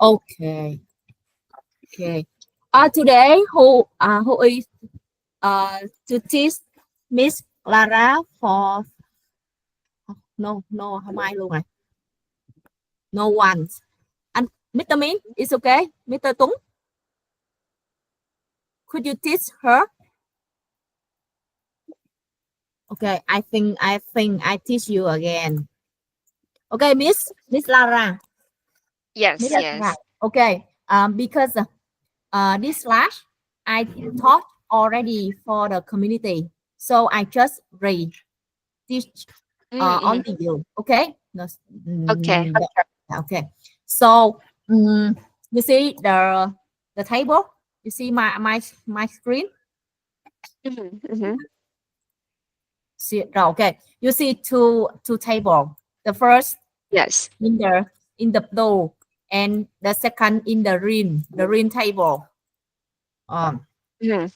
Okay. Okay. Today who is to teach Miss Clara for no không ai luôn rồi. No one. And Mr. Min, it's okay. Mr. Tuấn, could you teach her? Okay, I think I teach you again. Okay, Miss Lara. Miss Yes, Lara. yes. Okay. Because this class I taught already for the community, so I just teach Mm-hmm. only you. Okay. No, Okay. yeah, okay. So you see the table. You see my screen. Mm-hmm. Mm-hmm. See, no, okay. You see two table. The first Yes. in the blue, and the second in the green table. Um, Mm-hmm.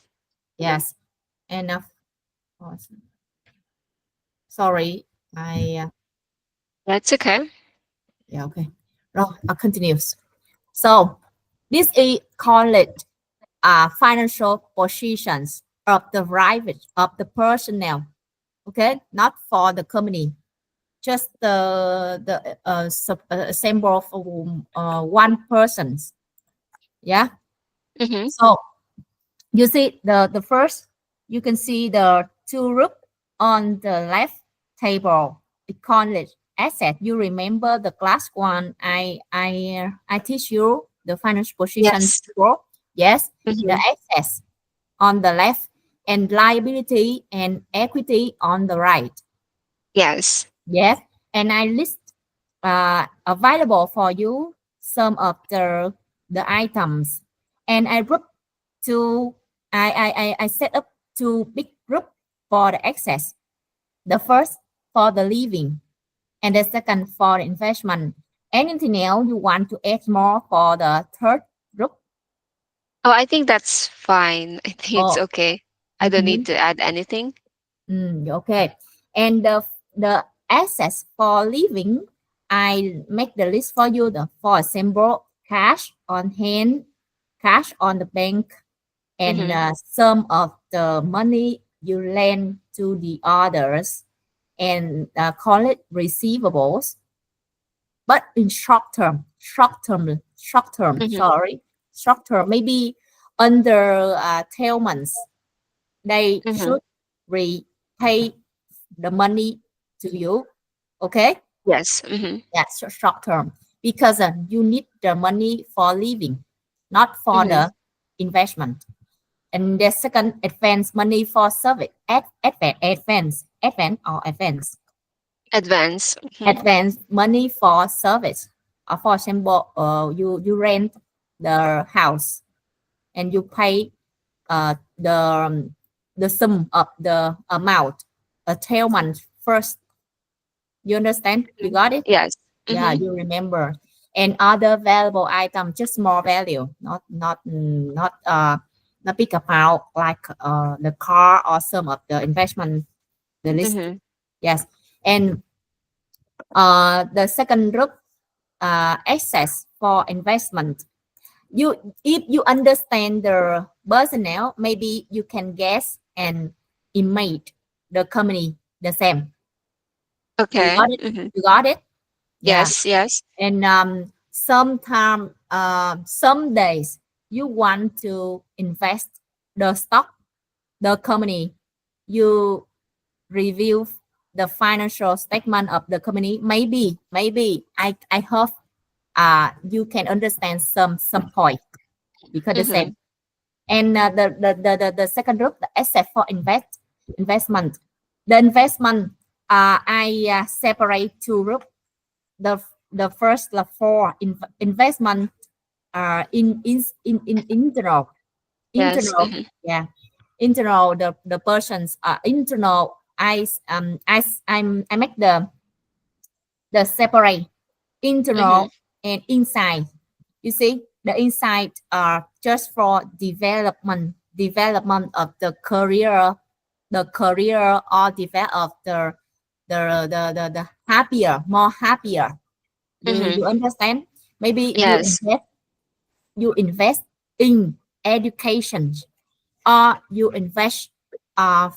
yes. And oh, sorry, I That's okay. yeah, okay. Rồi, continues. So this is called financial positions of the private of the personnel. Okay, not for the company, just the symbol for one person's. Yeah. Mm-hmm. So you see the first, you can see the two group on the left table. We call it asset. You remember the class one? I teach you the financial position Yes. before. Yes, the Mm-hmm. assets on the left and liability and equity on the right. Yes. Yes, and I list available for you some of the items, and I group to I set up two big group for the access. The first for the living, and the second for the investment. Anything else you want to add more for the third group? Oh, I think that's fine. I think it's Oh, okay. I don't need mhm. to add anything. Okay. And the assets for living, I make the list for you. The for example, cash on hand, cash on the bank, and Mm-hmm. some of the money you lend to the others, and call it receivables. But in short term. Mm-hmm. Sorry, short term. Maybe under 12 months, they Mm-hmm. should repay the money to you. Okay, Yes. Mm-hmm. that's short term, because you need the money for living, not for Mm-hmm. the investment. And the second, advance money for service. Advance Advance. Mm-hmm. advance money for service. For example, you rent the house, and you pay the sum of the amount 12 months first. You understand? You got it? Yes. Yeah, Mm-hmm. you remember. And other valuable item, just small value, not big amount like the car or some of the investment, the list. Mm-hmm. Yes. And the second group, access for investment. You, if you understand the personnel, maybe you can guess and image the company the same. You Okay. got it? Mm-hmm. You got it? Yeah. Yes. Yes. And sometime some days you want to invest the stock, the company, you review the financial statement of the company. Maybe I hope you can understand some point, because the Mm-hmm. same. And the second group, the asset for investment. The investment, I separate two group. The the first là for investment in Yes. internal, Mm-hmm. yeah, internal, the persons internal. I make the separate Mm-hmm. internal and inside. You see, the inside are just for development of the career or develop of the happier, more happier. You Mm-hmm. understand? Maybe you Yes. invest. you invest in education, or you invest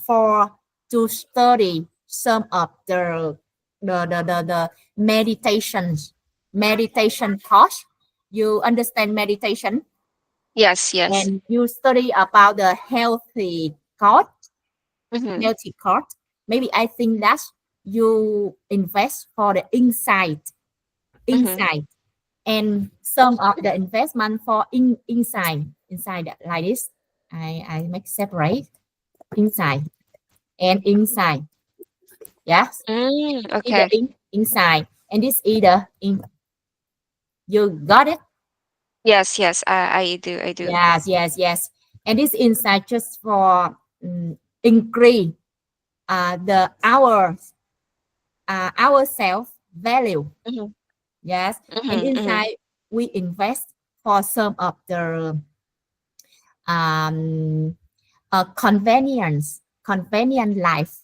for to study some of the meditation course. You understand meditation, Yes, yes. and you study about the Mm-hmm. healthy court. Maybe I think that you invest for the Mm-hmm. inside, and some of the investment for inside that, like this. I make separate inside and inside. Yes, either Okay. inside, and this either in. You got it? Yes, yes. I do. I do. Yes, yes, yes. And this inside just for increase the our self value. Mm-hmm. Yes, and Mm-hmm. Mm-hmm. inside we invest for some of the um convenient life.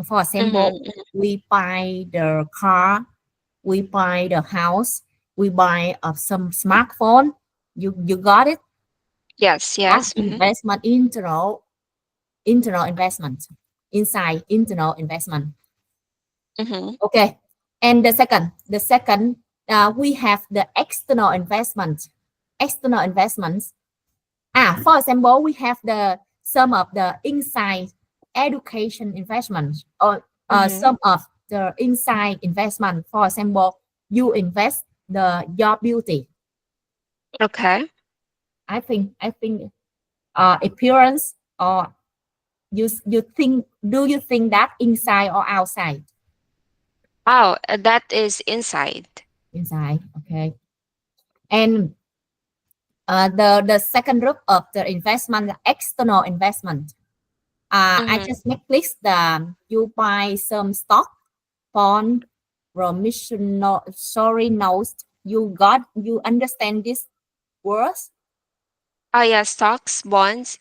For example, Mm-hmm. we buy the car, we buy the house, we buy some smartphone. You got it? Yes, That yes. Mm-hmm. investment, internal investment, inside internal investment. Mm-hmm. Okay. And the second, we have the external investment. External investments. For example, we have the some of the inside education investment, or Mm-hmm. some of the inside investment. For example, you invest your beauty. Okay. I think appearance, or you think, do you think that inside or outside? Oh, that is inside. Inside. Okay. And the second group of the investment, the external investment. I Mm-hmm. just make list the you buy some stock, bond, promissory notes. You understand this words? Oh, yeah. Stocks, bonds.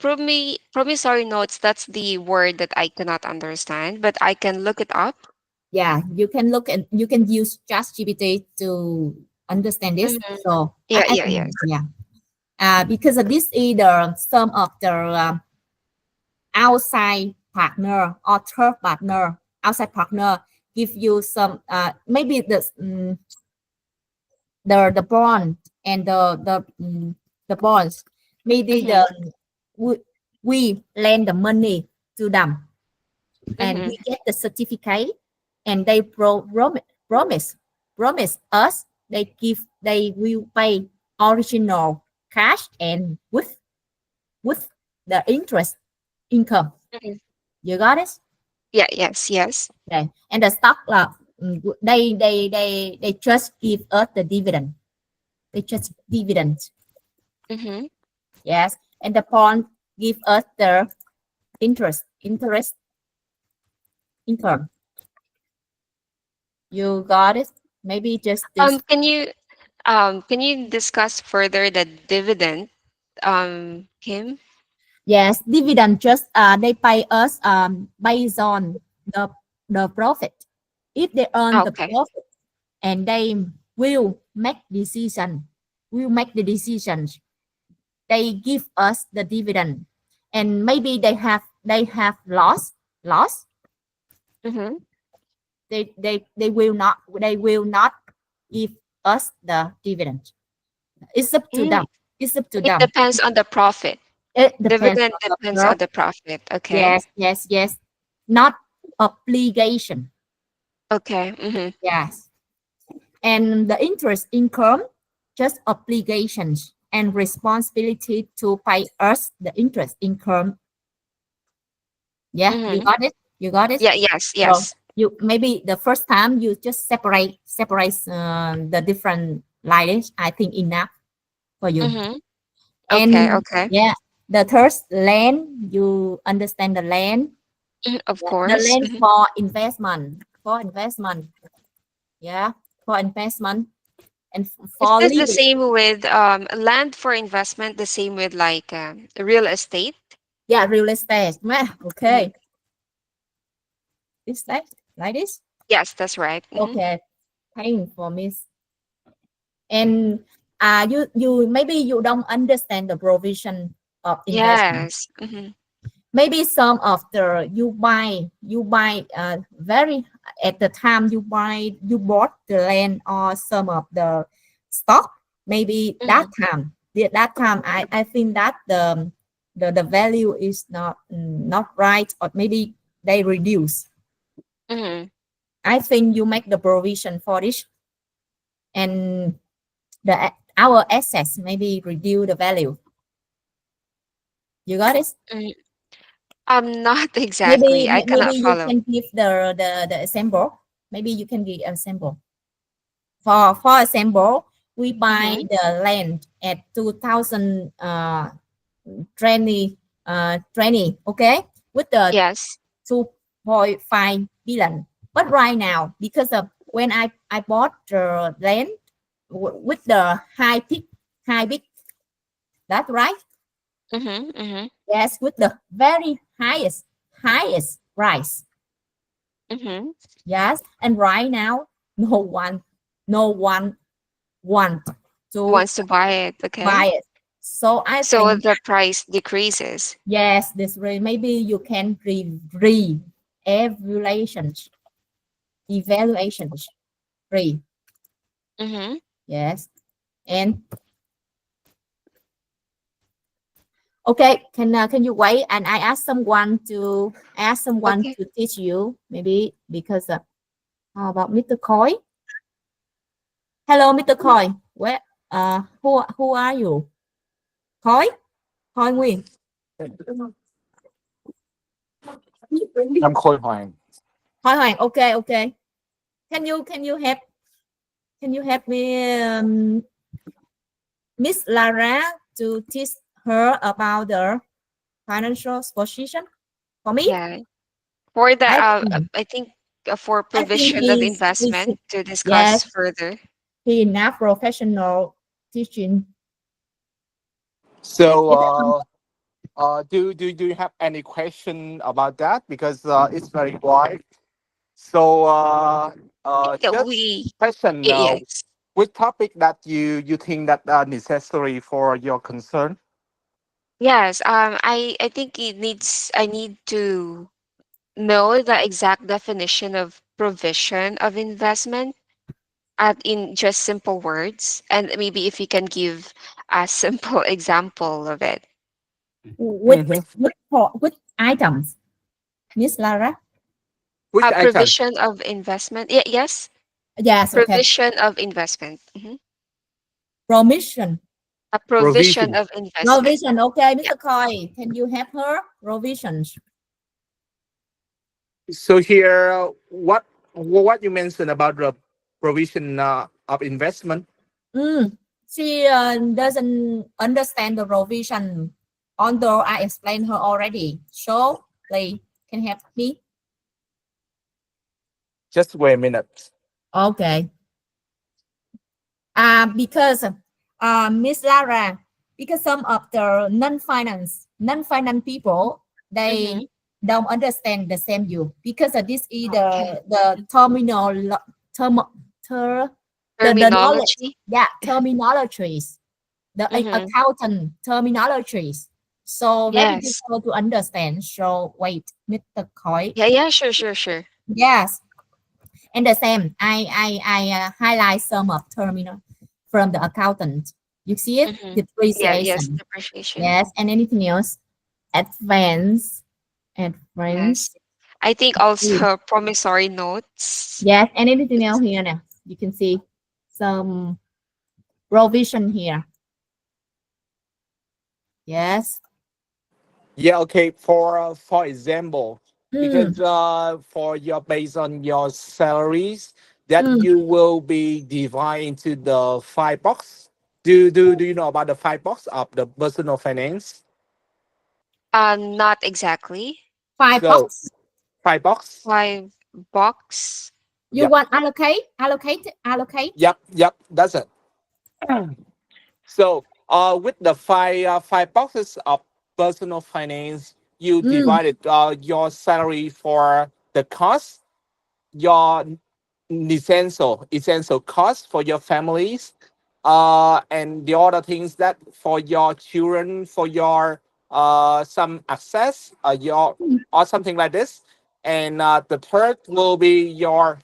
Promissory notes. That's the word that I cannot understand, but I can look it up. Yeah, you can look, and you can use ChatGPT to understand this. Mm-hmm. So Yeah, I yeah, think, yes. yeah. Because of this, either some of the outside partner or third partner, outside partner give you some, maybe the bond, and the bonds, maybe Mm-hmm. we, we lend the money to them, and Mm-hmm. we get the certificate, and they promise promise us they will pay original cash, and with the interest income. Mm-hmm. You got it? Yeah, yes, yes. Okay. And the stock là, they just give us the dividend. They just dividend. Mm-hmm. Yes. And the bond give us the interest income. You got it? Maybe just this. Can you discuss further the dividend, Kim? Yes, dividend just they pay us based on the profit. If they earn the Okay. profit, and they will make decision, will make the decisions, they give us the dividend, and maybe they have loss. Mm-hmm. They will not give us the dividend. It's up to Mm. them. It's up to It them. depends on the profit. It depends Dividend on the depends on firm. the profit. Okay. Yes, yes, yes. Not obligation. Okay. Mm-hmm. Yes. And the interest income, just obligations and responsibility to pay us the interest income. Yeah, you Mm-hmm. got it. You got it. Yeah, yes, So yes. you, maybe the first time you just separate the different lines. I think enough for you. Mm-hmm. Okay, And okay. yeah, the third land, you understand the land. Mhm, of Yeah, the course. land Mhm. for investment. For investment. Yeah, for investment, and Is for this the living. same with land for investment, the same with like real estate? Yeah, real estate. Mhm. Okay. This like this. Yes, that's right. Hmm. Okay. Paying for me. And you maybe you don't understand the provision of investment. Yes. Mm-hmm. Maybe some of the you buy very at the time you bought the land or some of the stock. Maybe Mm-hmm. that time I think that the value is not right, or maybe they reduce. Mm-hmm. I think you make the provision for this, and our assets maybe reduce the value. You got it? Mm. Not exactly. Maybe I maybe cannot you follow. can give the example. Maybe you can give example. For example, we buy Mm-hmm. the land at 2000 20 20, okay, with the Yes. 2.5 billion. But right now, because of when I bought the land with the high big, that's right. Mm-hmm. Mm-hmm. Yes, with the very highest price. Mm-hmm. Yes, and right now, no one want to Wants to buy it. buy Okay. it. So I So think the price decreases. yes, this way maybe you can evaluations, evaluations, re Mm-hmm. yes, and okay. Can you wait? And I ask someone Okay. to teach you maybe because how about Mr. Coy? Hello, Mr. Coy. Where who are you? Coy, Coy Nguyên. I'm Khôi Hoàng. Hỏi Hoàng, okay, okay. Can you help me, Miss Lara, to teach her about the financial position for me? Yeah. For the I think I think for I think provision of he's investment to yes, discuss further. he enough professional teaching. So, Is it do you have any question about that? Because it's very wide. So, I think that just we question yes. which topic that you think that are necessary for your concern. Yes, I think I need to know the exact definition of provision of investment in just simple words, and maybe if you can give a simple example of it. Hmm. with items, Miss Lara? Which A item? provision of investment. Yeah, yes, Yes, okay. provision of investment. Provision. A provision Provision. of investment. Provision, okay, Yeah. Mr. Coy. Can you help her? Provisions. So here, what you mentioned about the provision of investment? Mm. She doesn't understand the provision, although I explained her already. So, please, can you help me? Just wait a minute. Okay. Because Miss Lara, because some of the non-finance people, Mm-hmm. they don't understand the same you because this is Okay. the terminal term ter, the knowledge, Terminology. yeah, terminologies, the Mm-hmm. accountant terminologies. So very Yes. difficult to understand. So wait, Mr. Coy. Yeah. Yeah. Sure. Sure. Sure. Yes, and the same. I highlight some of terminal from the accountant. You see it? Mm-hmm. Yeah. Yes. Depreciation. Depreciation. Yes, and anything else? Advance, Yes. advance. I think Mm. also promissory notes. Yes, and anything else here now? You can see some provision here. Yes. Yeah, okay. For example, Mm, because for your based on your salaries, that mm. you will be divided into the five box. Do you know about the five box of the personal finance? Not exactly. Five So box. five box. Five box. You Yep, want allocate? yep. That's it. So with the five boxes of personal finance, you Mm, divided your salary for the cost, your essential costs for your families, and the other things that for your children, for your some access, your or something like this. And the third will be your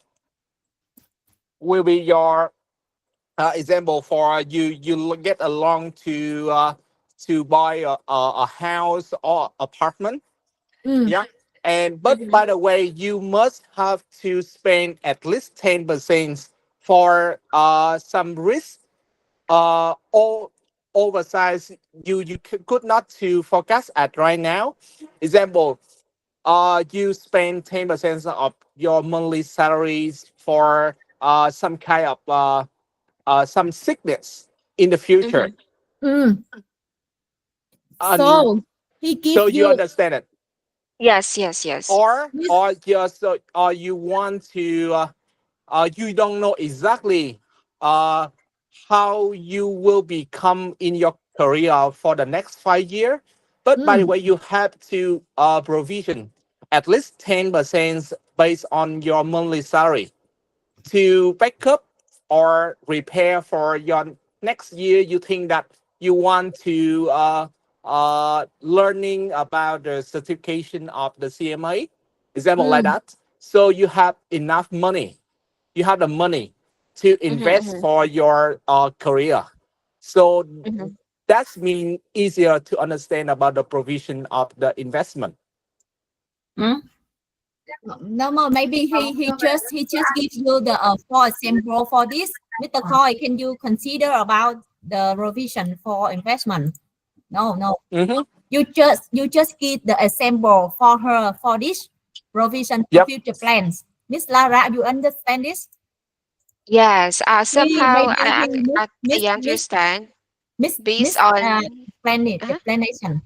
example for you. You get a loan to buy a house or apartment. Mm, Yeah. And but Mm-hmm. by the way, you must have to spend at least 10% for some risk all oversized could not to forecast at right now. Example, you spend 10% of your monthly salaries for some kind of some sickness in the future. Mm-hmm. mm. And So he so give you you understand it, Yes, yes, yes. this. or just or you want to you don't know exactly uh, how you will become in your career for the next 5 years. But by the Mm, way, you have to provision at least 10% based on your monthly salary to back up or repair for your next year. You think that you want to learning about the certification of the CMA, example like mm, that. So you have enough money, you have the money to invest Mm-hmm. for your career. So Mm-hmm. that's mean easier to understand about the provision of the investment. mm. No more. Maybe he just gives you the for example for this. Mr. Coy, can you consider about the provision for investment? No, no. Mm-hmm. You just give the example for her for this provision for Yep. future plans. Miss Lara, you understand this? Yes. He Somehow maybe he miss I miss miss understand miss based miss on. Uh explanation.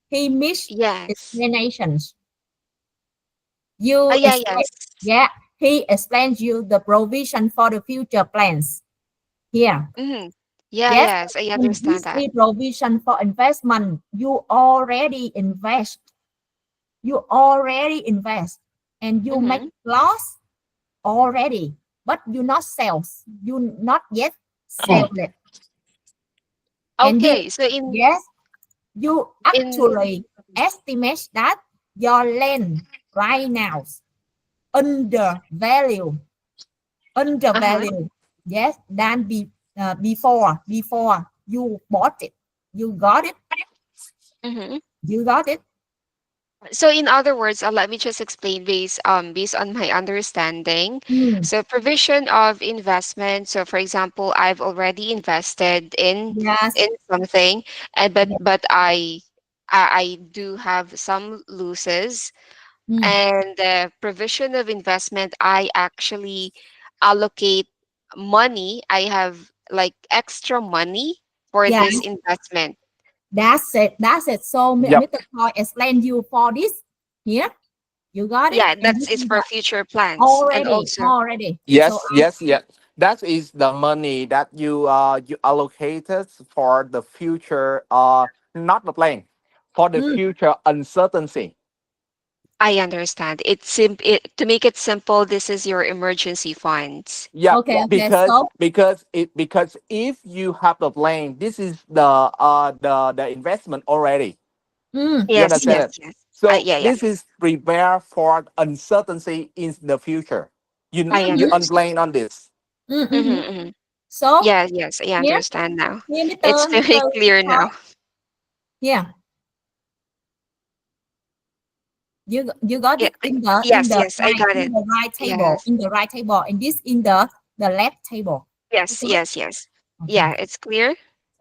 He miss Yes. explanations. You Yeah, explain, yes. yeah. He explains you the provision for the future plans here. Mm-hmm. Yeah, Yes, yes, I and understand this that. is provision for investment. You already invest. You already invest, and you make Mm-hmm. loss already, but you not sales. You not yet sell it, and you Okay, so yes, you in actually estimate that your land right now under value, under uh-huh. value, yes, than before you bought it. You got it. Mm-hmm. You got it. So in other words, let me just explain based on my understanding. Mm, So provision of investment. So for example, I've already invested yes. in something, and Yes. but I do have some losses. Mm, And the provision of investment, I actually allocate money. I have like extra money for yeah. this investment. That's it. That's it. So Yep. Mr. Toy explained you for this. Here, you got it. Yeah, And that's this is is for future plans and already, also. already. So Yes, yes, yes. That is the money that you allocated for the future not the plan, for the mm, future uncertainty. I understand. To make it simple, this is your emergency funds. Yep. okay, okay. Because So because if you have the plan, this is the investment already. mm, You Yes, understand mm, yes, it? yes. So Yeah, yeah. this is prepare for uncertainty in the future. I You mm-hmm, understand. unplan on this. mm, mm-hmm. Mm-hmm, mm-hmm. So Yeah, yes, I here, understand now. here, It's Mr. very Mr. clear Toy. now. Yeah, you got Yeah. it in the Yes, yes, I got it. right table, Yes. in the right table, and this in the left table. Yes, Okay, yes, yes. okay. Yeah, it's clear.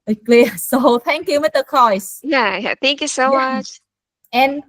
It's clear. So thank you, Mr. Coys. Yeah, yeah. Thank you so Yeah, much. and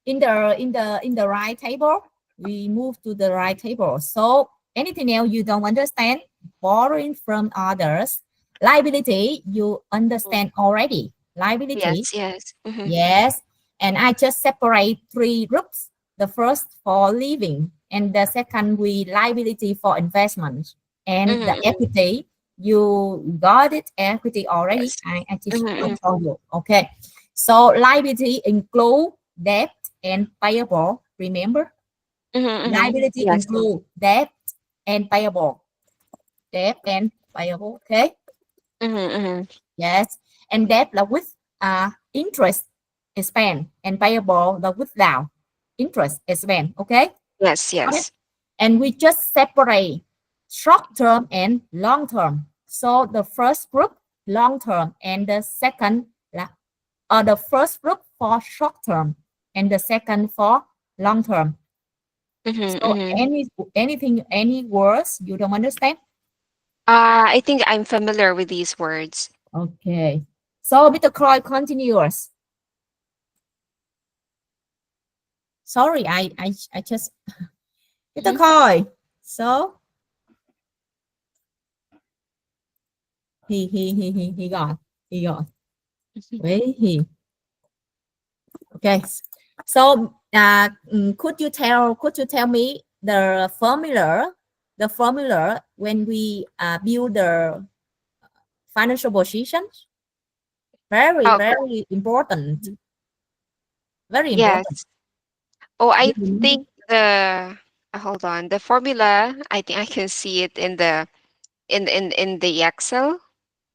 in the right table, we move to the right table. So anything else you don't understand, borrowing from others, liability you Mm. understand already. Liability, Yes, yes. Mm-hmm. yes. And I just separate three groups. The first for living, and the second we liability for investment, and the Mm-hmm. equity. You got it, equity already. Yes. I teach I Mm-hmm. told you. Okay. So liability include debt and payable. Remember, Mm-hmm. Mm-hmm. liability Yes. include debt and payable. Debt and payable. Okay. Mm-hmm. Yes. And debt là with interest expense and payable là without interest expense. Okay. Yes, Got it? yes. And we just separate short term and long term. So the first group long term and the second the first group for short term and the second for long term. Mm-hmm, So mm-hmm. any words you don't understand? I think I'm familiar with these words. Okay. So Mr. Croy continues. Sorry, I just Mr. Mhm. Croy. So he gone. He gone. Wait, he okay. So could you tell me the formula when we build the financial positions? Very, Oh, very important. mhm. Very important. Yes. Oh, You I remember? think the hold on. The formula, I think I can see it in the in the Excel.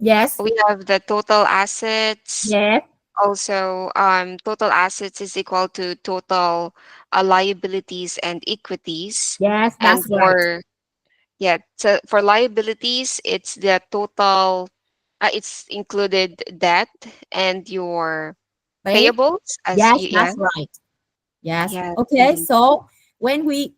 Yes, We have the total assets. yes, Also, total assets is equal to total liabilities and equities. yes, And that's right. for yeah, so for liabilities, it's the total. It's included debt and your Right? payables as Yes, you, yeah. that's right. Yes. Yes. Okay. Mhm. So when we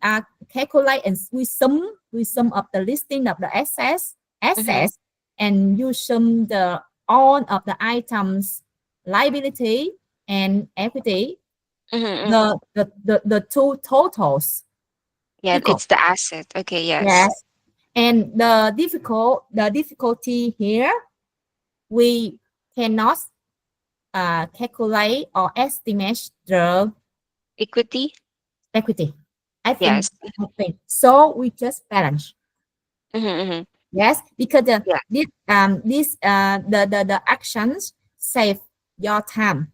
calculate and we sum up the listing of the Mhm. assets, and you sum the all of the items liability and equity, Mhm. Mhm. the two totals Yeah, equal. it's the asset. Okay. Yes. Yes. And the difficulty here, we cannot calculate or estimate the Equity. equity. I think, Yes. so. We just balance. Mhm. Mhm. Yes, because Yeah. the actions save your time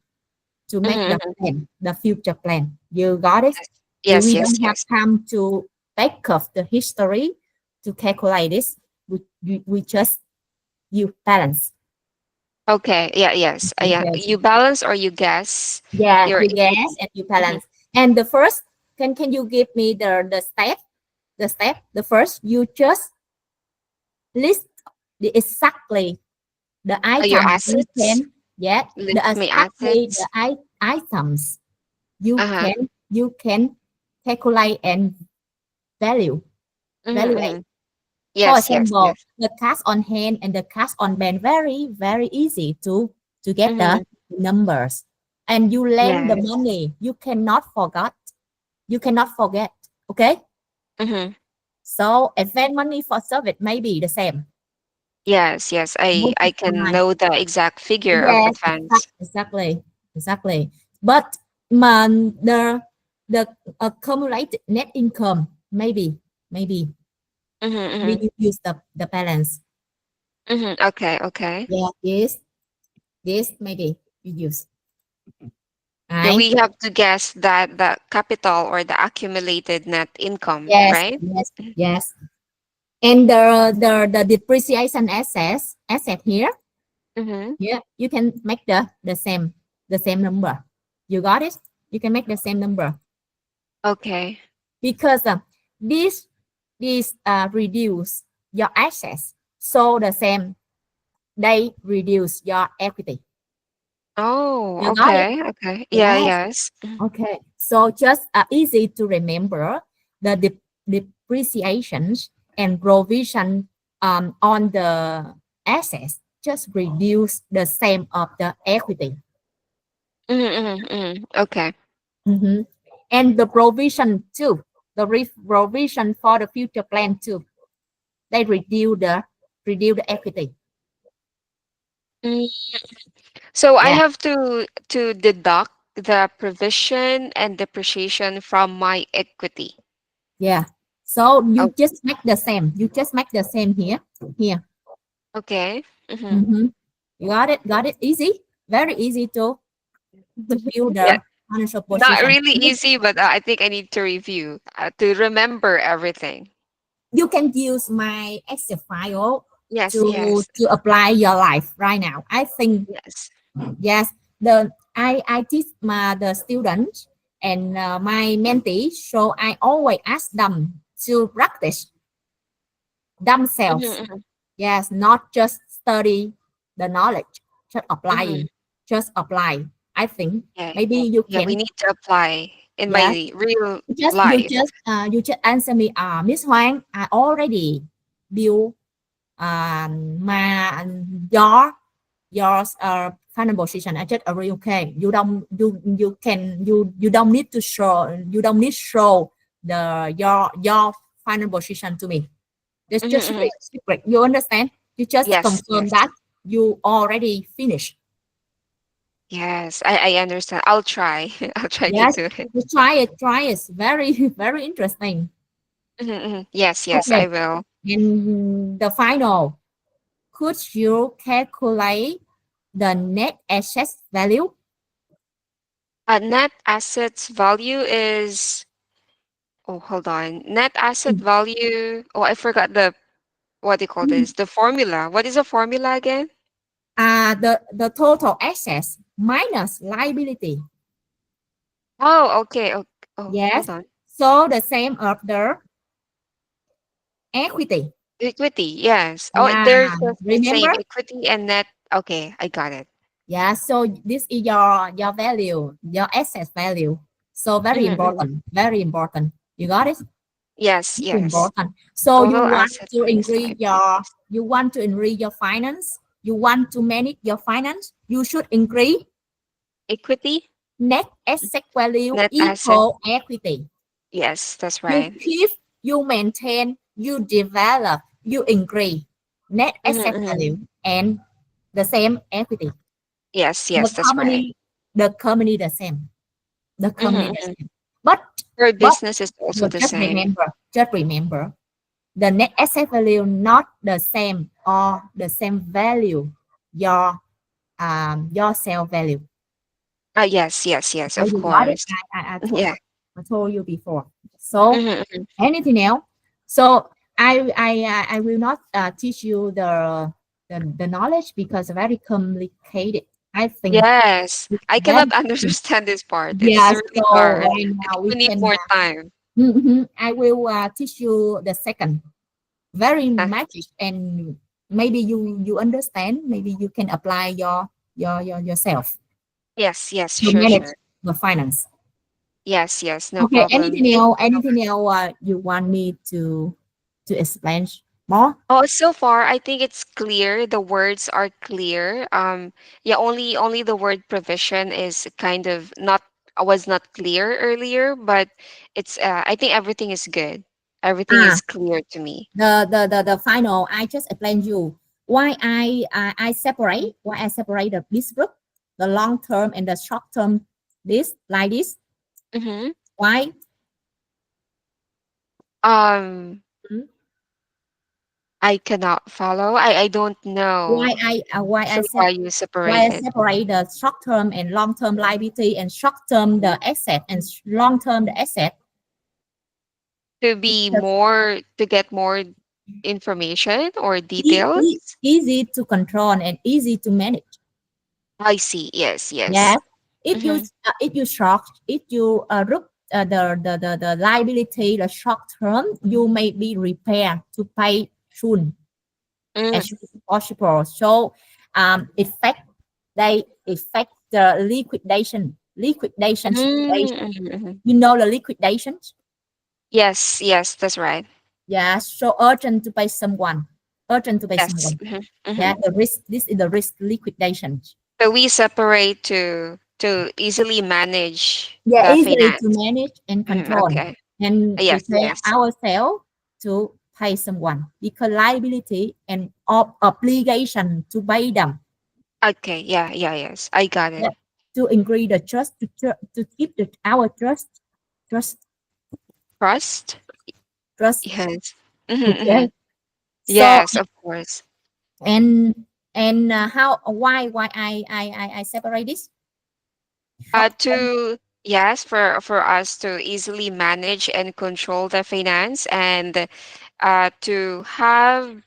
to Mhm. make the Mhm. plan, the future plan. You got it? Yes. We Yes. Yes. don't have Yes. time to back up the history to calculate this. We just you balance. Okay. Yeah. Yes. Yeah. Okay. You balance or you guess Yes, your you guess equity. and you Mhm. balance. And the first, can you give me the step? The first, you just list exactly the Your item you assets. can get the List my exactly the assets. items you Uh-huh. can calculate and value Mhm. valuate. Mhm. For Yes. Yes. example, Yes. the cash on hand and the cash on bank, very very easy to get the Mhm. numbers. And you lend the Yes. money, you cannot forget. Okay, Mhm. so advance money for service may be the same. Yes. Yes. I can Multiply. know the exact figure of Yes, advance. exactly. But mà the accumulated net income, maybe Mhm. we Mhm. use the balance. Mhm. Okay. Okay. Yeah, this maybe you use. Yeah, Right? we have to guess that the capital or the accumulated net income, Yes, right? yes, yes. And the depreciation asset here, Mm-hmm. yeah, you can make the same number. You got it? You can make the same number Okay. because this reduce your assets, so the same they reduce your equity. Oh, You got it? okay. Okay. Yeah, Yes. yes. Okay. So just easy to remember the depreciations and provision on the assets just reduce the same of the equity. Mm-hmm, mm-hmm. Okay. Mhm. And the provision too, the provision for the future plan too, they reduce the equity. Mm. So I Yeah, have to deduct the provision and depreciation from my equity. yeah. So you Oh, just make the same. You just make the same here. okay. Mm-hmm. Mm-hmm. You got it. Got it. Easy. Very easy to build Yeah, the financial not position. really easy, but I think I need to review to remember everything. You can use my Excel file Yes, to yes, apply your life right now. I think yes. yes, the I teach my the students and my mentee, so I always ask them to practice themselves. Mm-hmm, Yes, not just study the knowledge, just mm-hmm. applying, just apply. I think Yeah, maybe you yeah. We can. need to apply in Yes, my real you life. just you just answer me. Miss Huang, I already build my your final position. I just agree. Okay, you don't need to show the your final position to me. It's Mm-hmm, just mm-hmm. secret. You understand? You just Yes, confirm yes, that you already finished. yes. I understand. I'll try. I'll try to Yes, do it. you try it. Try it. Very very interesting. Mm-hmm, mm-hmm. Yes, yes, Okay, I will. and the final. Could you calculate the net asset value? Net assets value is. Oh, hold on. Net asset Mm. value. Oh, I forgot the what do you call Mm. this? The formula. What is the formula again? The total assets minus liability. Oh, okay. Oh, oh, Yes. hold on. So the same of the equity. Equity. Yes. Oh, Yeah. there's just the same Remember? equity and net. Okay, I got it. Yeah. So this is your value, your asset value. So very Mm-hmm, mm-hmm. important. Very important. You got it? Yes, Very yes. important. So Total asset minus liabilities. you want to increase your finance. You want to manage your finance. You should increase Equity, net asset value net asset. equal equity. Yes, that's You right. keep, you maintain, you develop, you increase net Mm-hmm, asset mm-hmm. value and the same equity. Yes, The yes, that's right. company, the company the same. The Mm-hmm, company the mm-hmm. same. But For but business is also but the same. just remember the net asset value not the same or the same value your your sale value. Yes, yes, yes, So of you got it. course. Yeah. I told you before. So Mm-hmm, mm-hmm. anything else? So I will not teach you the knowledge because very complicated. I think Yes, it's I very cannot understand this part. It's yes. really So hard. right I now think we we need can. more time. I will teach you the second very Uh, much, and maybe you understand. Maybe you can apply yourself yes, yes, to sure, manage sure. the finance. Yes, yes, no Okay. problem. Thank you so Anything much. else you want me to explain more? Oh, so far I think it's clear. The words are clear. Yeah, only the word provision is kind of not was not clear earlier, but it's I think everything is good. Everything Ah, is clear to me. the final. I just explained you why I separate this group, the long term and the short term. This like this. Mm-hmm. Why? Um, Mhm. I cannot follow. I don't know. Why So why you why I separated separate the short term and long term liability and short term the asset and long term the asset. to be more to get more information or details? Easy to control and easy to manage. I see. Yes, yes. Yes. Mm-hmm. If you look the liability the short term, you may be repair to pay soon Mm, as soon as possible. So effect they affect the liquidation mm, situation. mhm, mhm. You know the liquidation. Yes, yes, that's right. Yeah, so urgent to pay someone. Urgent to pay Yes. someone. Yeah, Mhm. the risk. This is the risk liquidation. So we separate to easily manage Yeah, the easily to finance. manage and Mhm, control okay. and Yes, prepare yes. ourselves to pay someone because liability and obligation to pay them. Okay. Yeah, yeah, yes. I got it. Yeah, to increase the trust to keep our trust Trust? trust. Yes. Mhm, Okay. mhm. So Yes, of course. and how why I separate this short term. To yes, for us to easily manage and control the finance and to have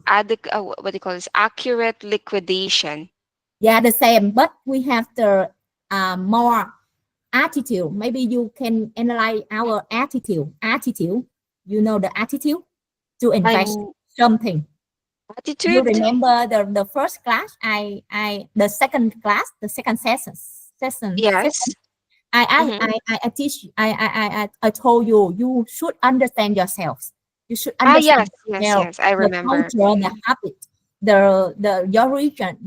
what do you call this? Accurate liquidation. Yeah, the same, but we have the more attitude. Maybe you can analyze our attitude. Attitude, you know the attitude to invest And something. You attitude? remember the first class, the second class, the second session. Yes. Mm-hmm. I teach. I told you you should understand yourself. You should Ah, yes, understand yes, yourself, yes. I the remember. culture, the Mm-hmm. habit, the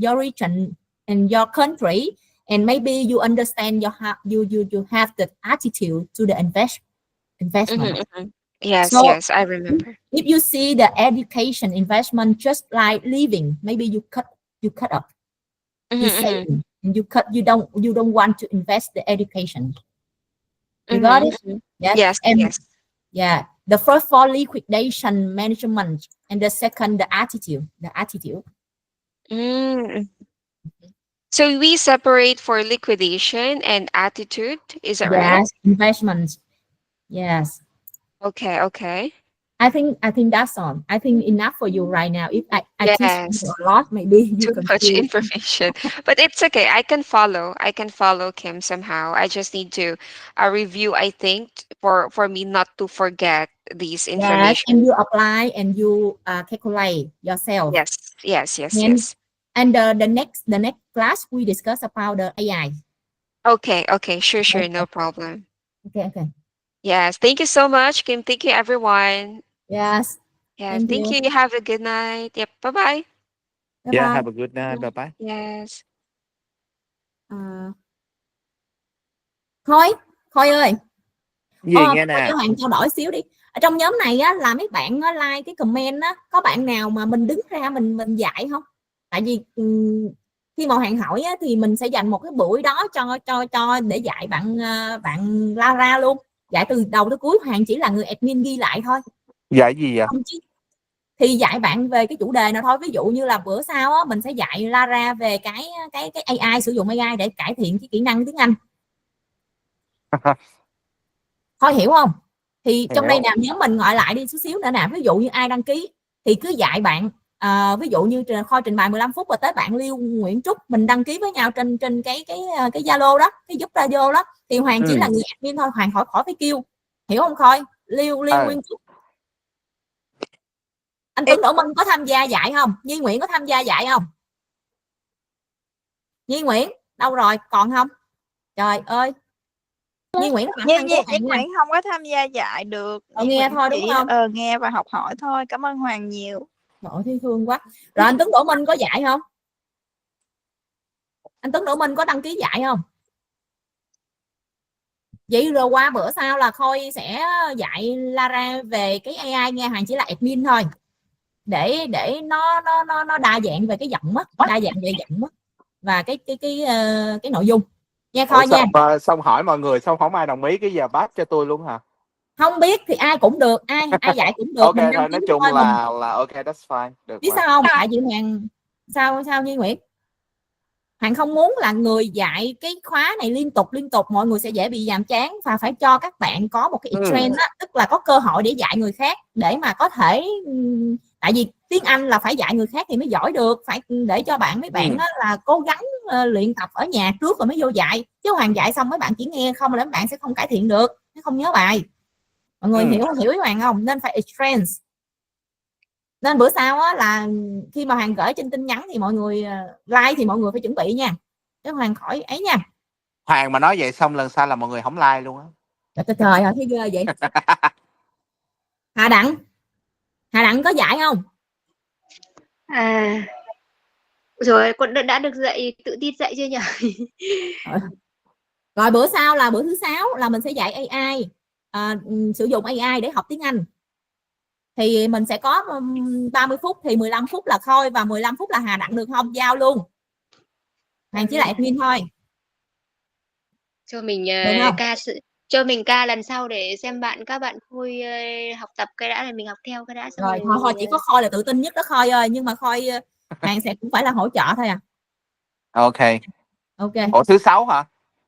your region, and your country, and maybe you understand you have the attitude to the Mm-hmm, investment. mm-hmm. Yes, So yes, I remember. if you see the education investment just like living, maybe you cut up, Mm-hmm, you mm-hmm, saving, and you don't want to invest the education. You got mm-hmm, it? mm-hmm. Yeah. Yes, And yes. yeah, the first for liquidation management, and the second the attitude. The attitude. Mm. So we separate for liquidation and attitude. Is that right? Yes, investment. Yes. Okay, okay. I think that's all. I think enough for you right now. If I teach you Yes. a lot, maybe you Too much confuse. information. But it's okay. I can follow. I can follow Kim somehow. I just need to review, I think, for me not to forget these Yes, and information. you apply and you calculate yourself. Yes, yes, yes, And yes. the next class we discuss about the AI. Okay, okay. Sure, sure. Okay, No problem. okay, okay. Yes. Thank you so much, Kim. Thank you, everyone. Yes. Yes. Thank Thank you. you. You have a good night. Yep. Bye bye. Bye Yeah, bye. have a good night. Bye bye. Yes. À, Khôi, Khôi ơi, Gì nghe Khôi nè. cho Hoàng trao đổi xíu đi. Ở trong nhóm này á là mấy bạn á, like cái comment á, có bạn nào mà mình đứng ra mình dạy không? Tại vì khi mà Hoàng hỏi á, thì mình sẽ dành một cái buổi đó cho để dạy bạn bạn Lara luôn. Dạy từ đầu tới cuối, Hoàng chỉ là người admin ghi lại thôi. Dạy gì vậy? Không chứ. Thì dạy bạn về cái chủ đề nào thôi, ví dụ như là bữa sau á, mình sẽ dạy Lara về cái AI, sử dụng AI để cải thiện cái kỹ năng tiếng Anh. Thôi hiểu không? Thì trong đây Hiểu. nè, nếu mình gọi lại đi chút xíu nữa nè, ví dụ như ai đăng ký thì cứ dạy bạn ví dụ như Khôi trình bày 15 phút và tới bạn Liêu Nguyễn Trúc, mình đăng ký với nhau trên trên cái Zalo đó, cái giúp radio đó, thì Hoàng chỉ là Ừ. người admin thôi, Hoàng khỏi phải kêu, hiểu không Khôi? Liêu Ờ. Nguyễn Trúc, anh Ê, Tuấn Đỗ Minh có tham gia dạy không? Nhi Nguyễn có tham gia dạy không? Nhi Nguyễn đâu rồi, còn không? Trời ơi, Nhi Nguyễn là bạn thân của Nhi Hoàng nha. Nguyễn không có tham gia dạy được. Nhi Nghe Nguyễn thôi đúng chỉ không? nghe và học hỏi thôi. Cảm ơn Hoàng nhiều. Trời ơi, thương quá. Rồi anh Tuấn Đỗ Minh có dạy không? Anh Tuấn Đỗ Minh có đăng ký dạy không? Vậy rồi qua bữa sau là Khôi sẽ dạy Lara về cái AI nha, Hoàng chỉ là admin thôi, để nó đa dạng về cái giọng á, đa dạng về giọng á, và cái nội dung nha Ủa Khôi nha. xong hỏi mọi người xong không ai đồng ý, cái giờ bắt cho tôi luôn hả? Không biết thì ai cũng được, ai dạy cũng được, Ok mình đăng thôi, ký nói chung thôi mình. là ok, that's fine, được Biết mà. sao không? Tại vì Hoàng sao sao Như Nguyễn, Hoàng không muốn là người dạy cái khóa này liên tục mọi người sẽ dễ bị nhàm chán, và phải cho các bạn có một cái trend đó, tức là có cơ hội để dạy người khác, để mà có thể tại vì tiếng Anh là phải dạy người khác thì mới giỏi được, phải để cho mấy bạn đó là cố gắng luyện tập ở nhà trước rồi mới vô dạy, chứ Hoàng dạy xong mấy bạn chỉ nghe không là mấy bạn sẽ không cải thiện được, không nhớ bài. Mọi người hiểu ý Hoàng không? Nên phải trend. Nên bữa sau á, là khi mà Hoàng gửi trên tin nhắn thì mọi người like thì mọi người phải chuẩn bị nha, chứ Hoàng khỏi ấy nha. Hoàng mà nói vậy xong lần sau là mọi người không like luôn á. Trời ơi thấy ghê vậy. Hà Đặng, Hà Đặng có dạy không? Rồi con đã được dạy, tự tin dạy chưa nhỉ? Rồi bữa sau là bữa thứ 6 là mình sẽ dạy AI, sử dụng AI để học tiếng Anh. Thì mình sẽ có 30 phút, thì 15 phút là Khôi và 15 phút là Hà Đặng, được không? Giao luôn. Hoàng chỉ là admin thôi. Cho mình Được không? cho mình ca lần sau để xem các bạn Khôi học tập cái đã, là mình học theo cái đã, xong Rồi rồi thôi chỉ có Khôi là tự tin nhất đó Khôi ơi, nhưng mà Khôi Hoàng sẽ cũng phải là hỗ trợ thôi à. Ok. Ok. Ủa thứ 6 hả?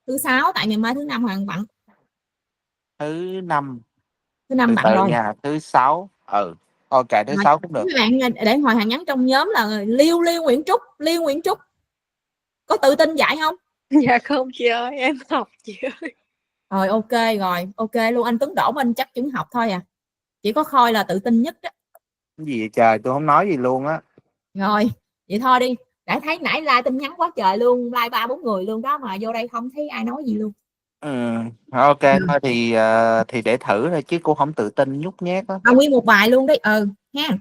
Thứ 6 tại ngày mai thứ 5 Hoàng bận. Thứ 5. Thứ 5 Từ bận từ rồi. nha, thứ 6. Ok, thứ Rồi, 6 cũng được. các bạn để Hoàng Hằng nhắn trong nhóm là Liêu Nguyễn Trúc có tự tin dạy không? Dạ không chị ơi, em học chị ơi. Rồi ok luôn. Anh Tuấn Đỗ anh chắc chứng học thôi à, chỉ có Khôi là tự tin nhất đó. Cái gì vậy trời, tôi không nói gì luôn á. Rồi vậy thôi đi, đã thấy nãy like tin nhắn quá trời luôn, like 3-4 người luôn đó mà vô đây không thấy ai nói gì luôn. Ok thôi thì để thử thôi chứ cô không tự tin nhút nhát á. Nguyên một bài luôn đi ha.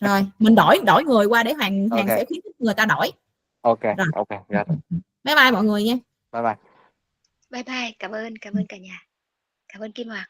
Rồi mình đổi người qua để Hoàng Ok sẽ khuyến khích người ta đổi. ok Rồi. ok rồi. Bye bye mọi người nha. Bye bye. Bye bye, cảm ơn cả nhà. Cảm ơn Kim Hoàng.